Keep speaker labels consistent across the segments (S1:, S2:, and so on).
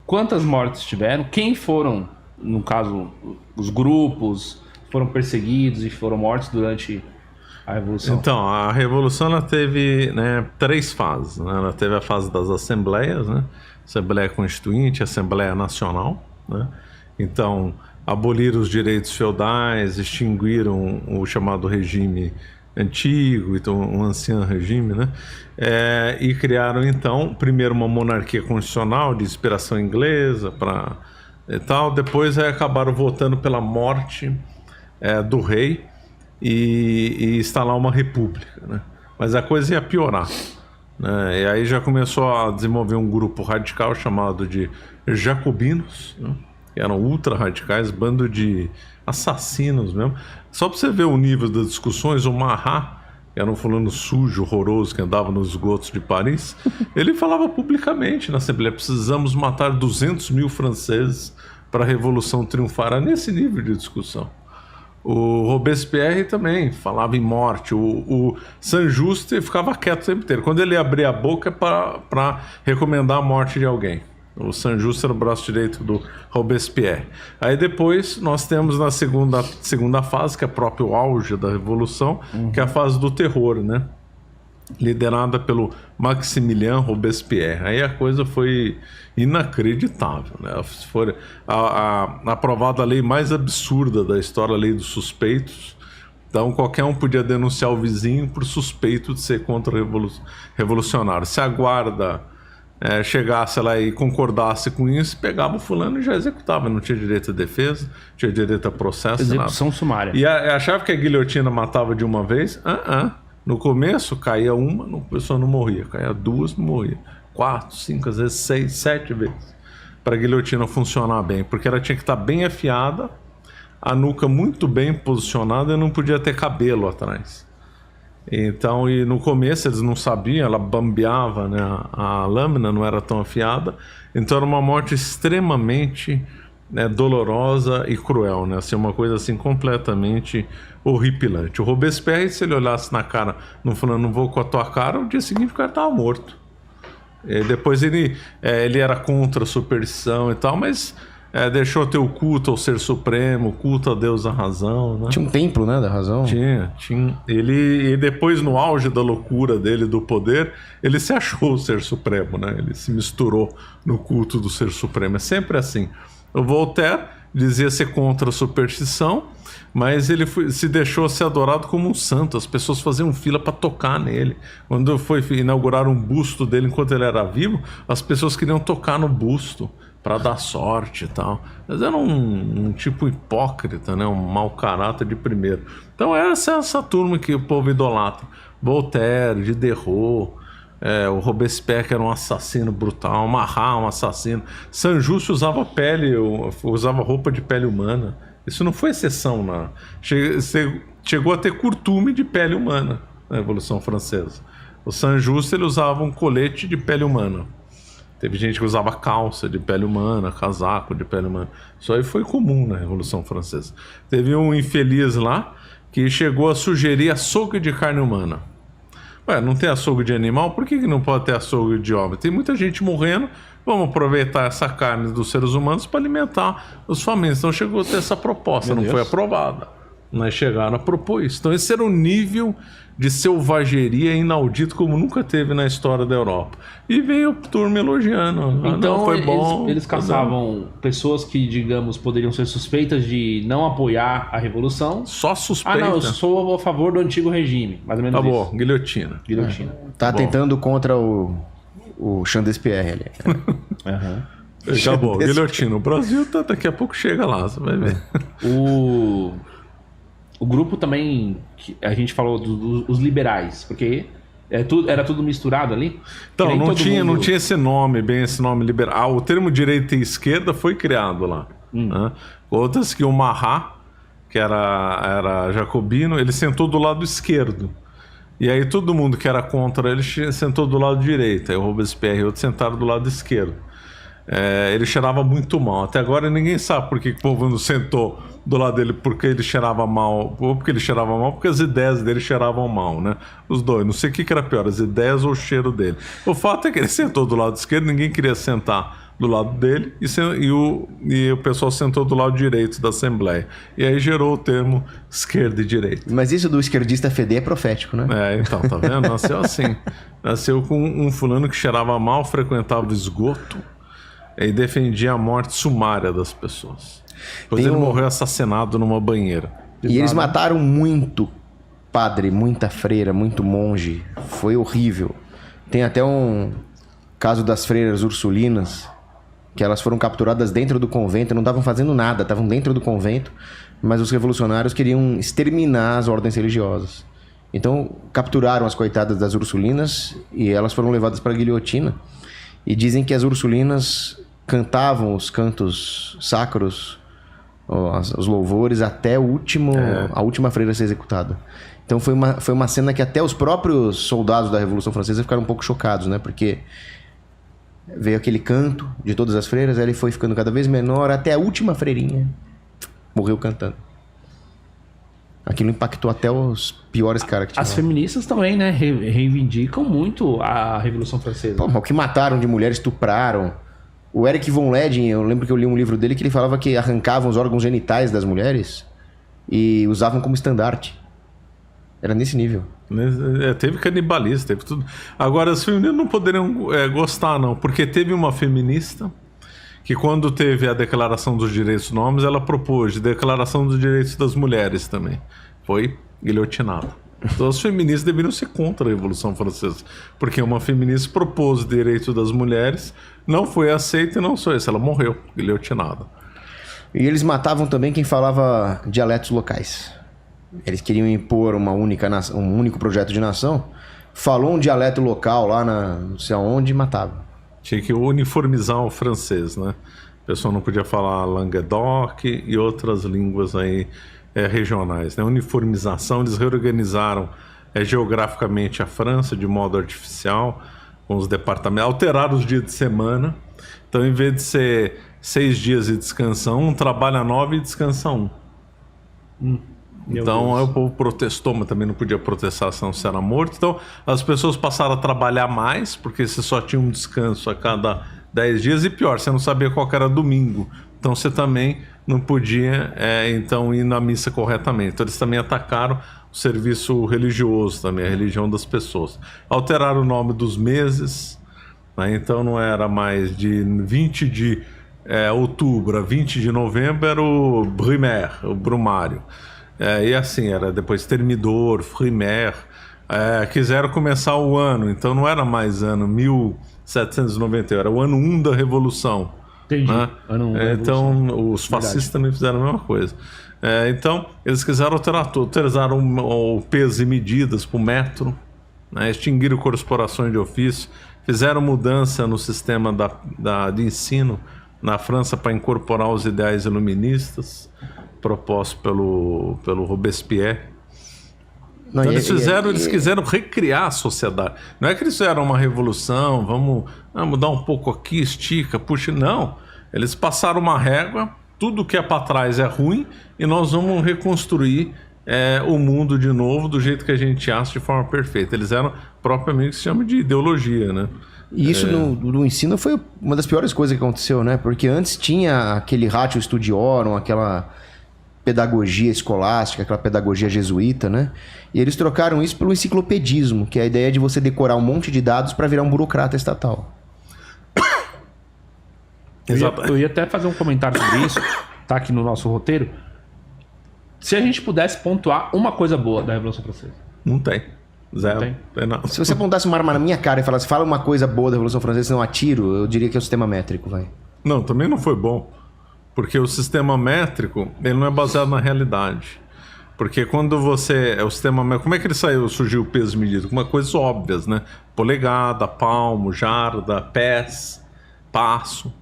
S1: quantas mortes tiveram, quem foram, no caso, os grupos, foram perseguidos e foram mortos durante a Revolução?
S2: Então, a Revolução ela teve, né, 3 fases. Né? Ela teve a fase das assembleias, né? Assembleia Constituinte, Assembleia Nacional. Né? Então, aboliram os direitos feudais, extinguiram o chamado regime antigo, então um ancião regime, né? E criaram então primeiro uma monarquia constitucional de inspiração inglesa para tal, depois acabaram votando pela morte do rei e instalar uma república, né? Mas a coisa ia piorar, né? E aí já começou a desenvolver um grupo radical chamado de jacobinos, né? Que eram ultra radicais, bando de assassinos mesmo. Só para você ver o nível das discussões, o Marat, que era um fulano sujo, horroroso, que andava nos esgotos de Paris, ele falava publicamente na Assembleia: precisamos matar 200 mil franceses para a Revolução triunfar. Era nesse nível de discussão. O Robespierre também falava em morte. O Saint-Just ficava quieto o tempo inteiro. Quando ele abria a boca para recomendar a morte de alguém. O Saint-Just era o braço direito do Robespierre. Aí depois nós temos na segunda fase, que é o próprio auge da Revolução, que é a fase do terror, né? Liderada pelo Maximilien Robespierre. Aí a coisa foi inacreditável, né? Foi aprovada a lei mais absurda da história, a lei dos suspeitos. Então qualquer um podia denunciar o vizinho por suspeito de ser contra-revolucionário. Se a guarda chegasse lá e concordasse com isso, pegava o fulano e já executava. Não tinha direito à defesa, não tinha direito a processo.
S1: Execução
S2: nada.
S1: sumária.
S2: E achava que a guilhotina matava de uma vez? No começo caía uma, a pessoa não morria. Caía 2, não morria. 4, 5, às vezes 6, 7 vezes. Para a guilhotina funcionar bem. Porque ela tinha que estar bem afiada, a nuca muito bem posicionada e não podia ter cabelo atrás. Então, e no começo eles não sabiam, ela bambeava, né? A lâmina não era tão afiada, então era uma morte extremamente, né, dolorosa e cruel, né? Assim, uma coisa assim completamente horripilante. O Robespierre, se ele olhasse na cara, não falando não vou com a tua cara, o dia seguinte o cara estava morto. E depois ele era contra a superstição e tal, mas deixou ter o culto ao Ser Supremo, o culto a Deus da razão, né?
S3: Tinha um templo, né, da razão?
S2: Tinha. E depois, no auge da loucura dele, do poder, ele se achou o Ser Supremo, né? Ele se misturou no culto do Ser Supremo. É sempre assim. O Voltaire dizia ser contra a superstição, mas ele se deixou ser adorado como um santo. As pessoas faziam fila para tocar nele. Quando foi inaugurar um busto dele enquanto ele era vivo, as pessoas queriam tocar no busto para dar sorte e tal. Mas era um tipo hipócrita, né? Um mau caráter de primeiro. Então essa turma que o povo idolatra. Voltaire, Diderot, o Robespierre, que era um assassino brutal, Marat, um assassino. Saint-Just usava roupa de pele humana. Isso não foi exceção, não. Chegou a ter costume de pele humana na Revolução Francesa. O Saint-Just, ele usava um colete de pele humana. Teve gente que usava calça de pele humana, casaco de pele humana. Isso aí foi comum na Revolução Francesa. Teve um infeliz lá que chegou a sugerir açougue de carne humana. Ué, não tem açougue de animal? Por que não pode ter açougue de homem? Tem muita gente morrendo, vamos aproveitar essa carne dos seres humanos para alimentar os famintos. Então chegou a ter essa proposta, não foi aprovada. Mas chegaram a propor isso. Então esse era um nível de selvageria inaudito como nunca teve na história da Europa. E veio a turma elogiando.
S1: Então
S2: não, foi bom.
S1: Eles caçavam pessoas que, digamos, poderiam ser suspeitas de não apoiar a Revolução.
S2: Só suspeita.
S1: Não, eu sou a favor do antigo regime. Mais ou menos isso.
S2: Tá bom, guilhotina.
S3: Tá tentando contra o Chandespierre ali.
S2: Acabou, guilhotina. O Brasil daqui a pouco chega lá, você vai ver.
S1: O grupo também, a gente falou dos liberais, porque era tudo misturado ali.
S2: Então, não tinha esse nome, bem esse nome liberal. O termo direita e esquerda foi criado lá. Né? Outras que o Marat, que era jacobino, ele sentou do lado esquerdo. E aí todo mundo que era contra ele sentou do lado direito. Aí o Robespierre e outros sentaram do lado esquerdo. Ele cheirava muito mal. Até agora ninguém sabe por que o povo não sentou do lado dele, porque ele cheirava mal, ou porque ele cheirava mal, porque as ideias dele cheiravam mal, né? Os dois, não sei o que era pior, as ideias ou o cheiro dele. O fato é que ele sentou do lado esquerdo, ninguém queria sentar do lado dele e o pessoal sentou do lado direito da Assembleia. E aí gerou o termo esquerda e direita.
S3: Mas isso do esquerdista feder é profético, né?
S2: Então, tá vendo? Nasceu assim. Nasceu com um fulano que cheirava mal, frequentava o esgoto e defendia a morte sumária das pessoas. Depois ele morreu assassinado numa banheira.
S3: E eles mataram muito padre, muita freira, muito monge. Foi horrível. Tem até um caso das freiras ursulinas, que elas foram capturadas dentro do convento, não estavam fazendo nada, estavam dentro do convento, mas os revolucionários queriam exterminar as ordens religiosas. Então capturaram as coitadas das ursulinas e elas foram levadas para a guilhotina. E dizem que as ursulinas cantavam os cantos sacros, os louvores, até a última freira ser executada. Então foi uma cena que até os próprios soldados da Revolução Francesa ficaram um pouco chocados, né? Porque veio aquele canto de todas as freiras, aí ele foi ficando cada vez menor, até a última freirinha morreu cantando. Aquilo impactou até os piores caras que tinham.
S1: As feministas também, né? Reivindicam muito a Revolução Francesa.
S3: Pô, o que mataram de mulher, estupraram. O Eric von Leden, eu lembro que eu li um livro dele que ele falava que arrancavam os órgãos genitais das mulheres e usavam como estandarte. Era nesse nível.
S2: Teve canibalismo, teve tudo. Agora, as feministas não poderiam gostar, não, porque teve uma feminista que, quando teve a Declaração dos Direitos do Homem, ela propôs a Declaração dos Direitos das Mulheres também. Foi guilhotinada. Então, as feministas deveriam ser contra a Revolução Francesa, porque uma feminista propôs o direito das mulheres, não foi aceita e não foi isso. Ela morreu guilhotinada.
S3: E eles matavam também quem falava dialetos locais. Eles queriam impor uma única nação, um único projeto de nação. Falou um dialeto local lá não sei aonde e matava.
S2: Tinha que uniformizar o francês, né? O pessoal não podia falar Languedoc e outras línguas aí regionais, né? Uniformização, eles reorganizaram geograficamente a França de modo artificial, com os departamentos, alteraram os dias de semana. Então, em vez de ser 6 dias e descansa um, trabalha 9 e descansa um. Então aí o povo protestou, mas também não podia protestar senão você era morto. Então as pessoas passaram a trabalhar mais, porque você só tinha um descanso a cada 10 dias. E pior, você não sabia qual que era domingo. Então você também não podia então ir na missa corretamente. Então eles também atacaram o serviço religioso também, a religião das pessoas. Alteraram o nome dos meses, né? Então não era mais de 20 de outubro a 20 de novembro, era o Brumaire, o Brumário. E assim, era depois Termidor, Frimaire. Quiseram começar o ano, então não era mais ano 1791, era o ano 1 da Revolução.
S1: Entendi.
S2: Né?
S1: Ano 1 da
S2: então
S1: Revolução.
S2: os fascistas também fizeram a mesma coisa. Então eles quiseram alterar tudo, utilizaram o peso e medidas para o metro, né? Extinguiram corporações de ofício, fizeram mudança no sistema de ensino na França para incorporar os ideais iluministas proposto pelo Robespierre. Não, então eles quiseram recriar a sociedade. Não é que eles fizeram uma revolução, vamos mudar um pouco aqui, estica, puxa. Não, eles passaram uma régua, tudo que é para trás é ruim e nós vamos reconstruir o mundo de novo do jeito que a gente acha, de forma perfeita. Eles eram propriamente o que se chama de ideologia, né?
S3: E isso no ensino foi uma das piores coisas que aconteceu, né? Porque antes tinha aquele ratio studiorum, aquela pedagogia escolástica, aquela pedagogia jesuíta, né? E eles trocaram isso pelo enciclopedismo, que é a ideia de você decorar um monte de dados para virar um burocrata estatal.
S1: Eu ia até fazer um comentário sobre isso, tá aqui no nosso roteiro. Se a gente pudesse pontuar uma coisa boa da Revolução Francesa.
S2: Não tem. Zero.
S1: Não tem.
S2: Não.
S3: Se você apontasse uma arma na minha cara e falasse, fala uma coisa boa da Revolução Francesa, senão atiro, eu diria que é o sistema métrico, vai.
S2: Não, também não foi bom. Porque o sistema métrico, ele não é baseado na realidade. Porque quando você... o sistema métrico, como é que ele surgiu o peso medido? Com coisas óbvias, né? Polegada, palmo, jarda, pés, passo,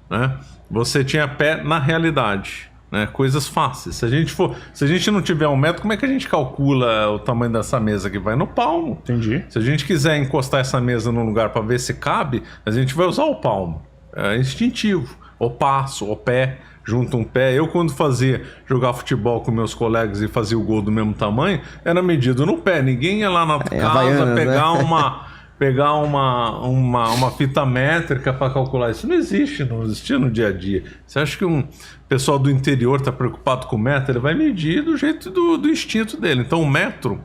S2: né? Você tinha pé na realidade, né? Coisas fáceis. Se a gente não tiver um metro, como é que a gente calcula o tamanho dessa mesa que vai no palmo?
S1: Entendi.
S2: Se a gente quiser encostar essa mesa num lugar para ver se cabe, a gente vai usar o palmo. É instintivo. O passo, o pé, junta um pé. Eu, quando jogar futebol com meus colegas e fazia o gol do mesmo tamanho, era medido no pé. Ninguém ia lá na casa
S3: Havaianas,
S2: pegar
S3: né?
S2: pegar uma fita métrica para calcular. Isso não existe, não existia no dia a dia. Você acha que um pessoal do interior está preocupado com o metro? Ele vai medir do jeito do instinto dele. Então o metro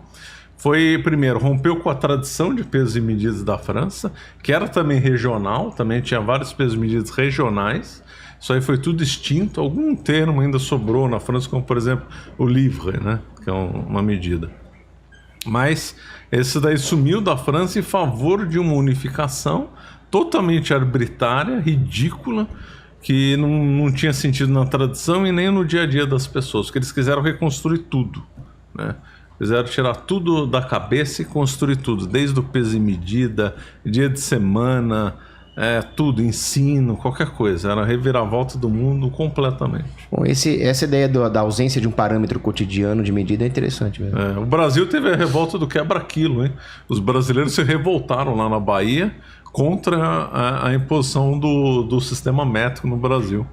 S2: foi, primeiro, rompeu com a tradição de pesos e medidas da França, que era também regional, também tinha vários pesos e medidas regionais. Isso aí foi tudo extinto. Algum termo ainda sobrou na França, como por exemplo o livre, né? Que é uma medida. Mas esse daí sumiu da França em favor de uma unificação totalmente arbitrária, ridícula, que não tinha sentido na tradição e nem no dia a dia das pessoas, porque eles quiseram reconstruir tudo, né? Fizeram tirar tudo da cabeça e construir tudo, desde o peso e medida, dia de semana, tudo, ensino, qualquer coisa. Era a reviravolta do mundo completamente.
S3: Bom, essa ideia da ausência de um parâmetro cotidiano de medida é interessante mesmo.
S2: O Brasil teve a revolta do quebra-quilo, hein? Os brasileiros se revoltaram lá na Bahia contra a imposição do sistema métrico no Brasil.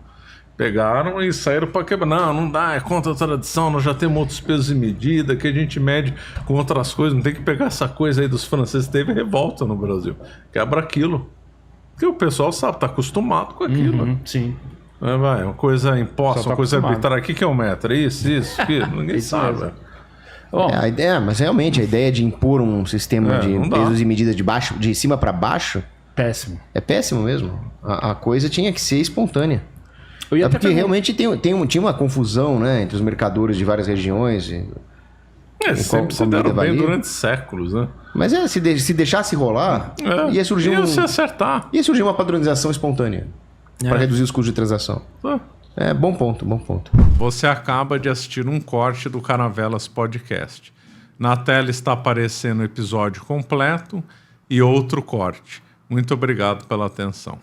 S2: Pegaram e saíram para quebrar. Não dá, é contra a tradição, nós já temos outros pesos e medidas que a gente mede com outras coisas, não tem que pegar essa coisa aí dos franceses. Teve revolta no Brasil. Quebra-quilo. Porque o pessoal sabe, tá acostumado com aquilo.
S1: Sim.
S2: Uma coisa imposta, uma coisa
S1: acostumado.
S2: arbitrária. O que é um metro? Isso, aquilo. Ninguém sabe.
S1: Bom,
S3: A ideia, mas realmente a ideia de impor um sistema de
S2: não dá.
S3: pesos e medidas de cima para baixo
S1: péssimo.
S3: é péssimo mesmo. A coisa tinha que ser espontânea.
S1: Eu ia até
S3: Porque
S1: perguntar-
S3: realmente tinha uma confusão, né, entre os mercadores de várias regiões.
S2: Sempre se
S3: qual
S2: deram
S3: medida
S2: bem
S3: valia?
S2: durante séculos, né?
S3: Mas se deixasse rolar, ia surgir
S2: se acertar.
S3: ia surgir uma padronização espontânea para reduzir os custos de transação.
S2: Tá.
S3: Bom ponto, bom ponto.
S2: Você acaba de assistir um corte do Caravelas Podcast. Na tela está aparecendo o episódio completo e outro corte. Muito obrigado pela atenção.